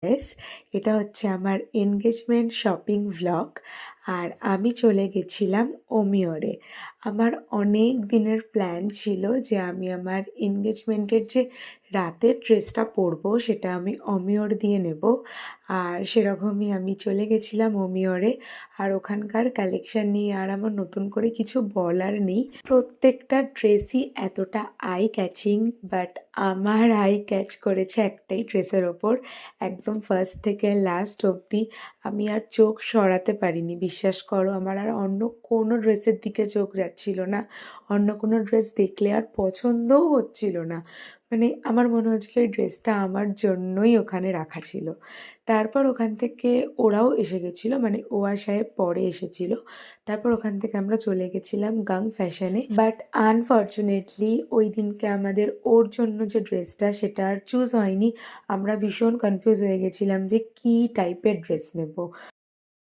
Yes, এটা হচ্ছে আমার এনগেজমেন্ট শপিং ভ্লগ। আর আমি চলে গেছিলাম ওমিওরে। আমার অনেক দিনের প্ল্যান ছিল যে আমি আমার এনগেজমেন্টের যে রাতের ড্রেসটা পরবো সেটা আমি অমিওর দিয়ে নেব। আর সেরকমই আমি চলে গেছিলাম ওমিওরে। আর ওখানকার কালেকশন নিয়ে আর আমার নতুন করে কিছু বলার নেই। প্রত্যেকটা ড্রেসই এতটা আই ক্যাচিং, বাট আমার আই ক্যাচ করেছে একটাই ড্রেসের ওপর। একদম ফার্স্ট থেকে লাস্ট অবধি আমি আর চোখ সরাতে পারিনি। বিশ্বাস করো, আমার আর অন্য কোনো ড্রেসের দিকে চোখ যাচ্ছিল না। অন্য কোনো ড্রেস দেখলে আর পছন্দও হচ্ছিল না। মানে আমার মনে হচ্ছিল এই ড্রেসটা আমার জন্যই ওখানে রাখা ছিল। তারপর ওখান থেকে ওরাও এসে গেছিলো, মানে ও আর সাহেব পরে এসেছিল। তারপর ওখান থেকে আমরা চলে গেছিলাম গাং ফ্যাশনে। বাট আনফর্চুনেটলি ওই দিনকে আমাদের ওর জন্য যে ড্রেসটা সেটা আর চুজ হয়নি। আমরা ভীষণ কনফিউজ হয়ে গেছিলাম যে কী টাইপের ড্রেস নেব।